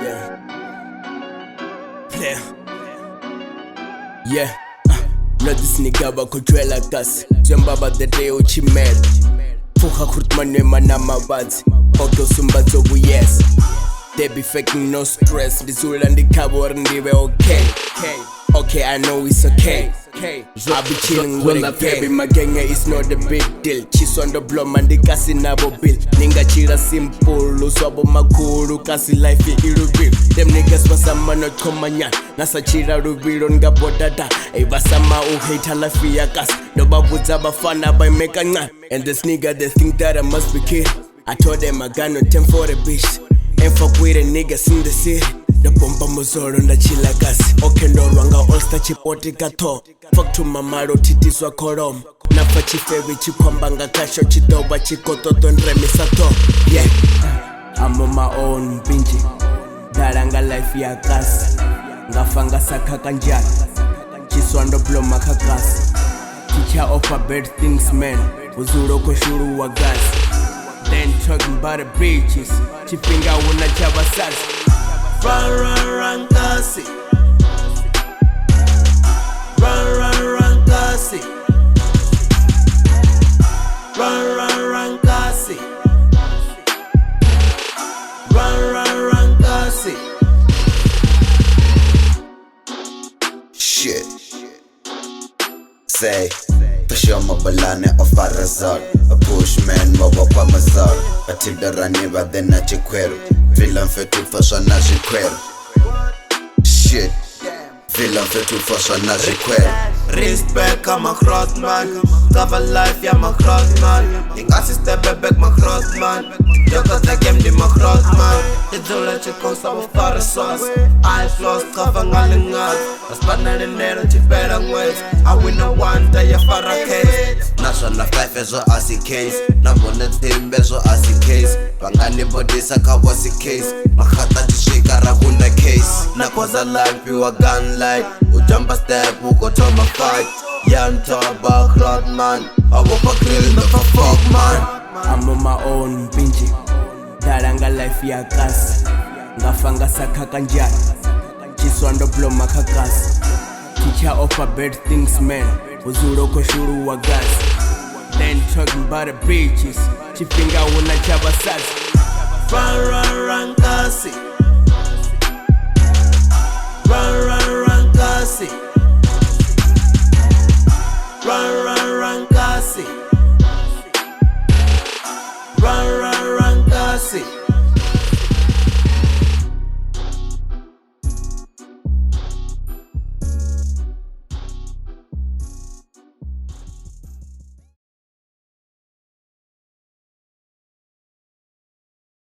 Yeah. Player. Yeah. Not this nigga ba kujwela kasi Jembaba the day uchimela Fuha kurtmane manama bazi Oto sumbazo bu yes They be faking no stress Ndizula ndikabo ndibe okay Okay, I know it's okay I be chilling with a baby, my gang is not a big deal. She's on the blow, man, the kasi nabo bill. Ninga chira simple, uswabo makuru, kasi life iru real. Them niggas basama not komanya, nasa chira rubiro nga bodada. Ay basama uhate life ya kas. No babuza bafana by make a nap. And this nigga they think that I must be kid. I told them I got no time for the bitch. Ain't fuck with the niggas in the city. The bomba muzoro nda chila kasi Okay ndo rwanga all star chipoti kato Fuck to mamaro titiswa korom Nafa chifevi chikwambanga kasho chidoba chikototo nremi sato Yeah I'm on my own binji Daranga life ya kasi Ngafanga saka kanjani Chiswando blow makakasi Teacher offer bad things man Uzuro koshuru wa gas Then talking about the bitches Chipinga una chabasasi Run, kasi. Run, kasi. Run, kasi. Run, kasi. Shit. Say, Pusho mabalane of a resort. A pushman, mawakwa mazor. Atidarani ba then na chikwero. Villain fetu fasha na chikwero. Shit. Villain fetu fasha na chikwero. Respect aan mijn groot man. Cover life, ja mijn groot man. Ik assiste bebek mijn groot man. Jokas like hem die mijn groot man. Je doel dat je kon samen varen zoals I lost, cover ngalingas. Als partner in Nederland, je verder ways. I win no one, dat je vara case. National 5 is a asi case. Na mone team bezo asi case. Bangani body saka wasi case. Makata chishika rahunda case. Na koza life, you a gun light. Ujamba step, uko toma fight. Young Toba, groot man. Hou op een grill met een fuck man. I'm on my own binji Daranga life ya kasi Ngafanga saka kanjani Chiswando blow makakasi Teacher offer bad things man Uzuro koshuru wa gas Then talking about the bitches Chipinga una chabasasi Run, kasi. Run,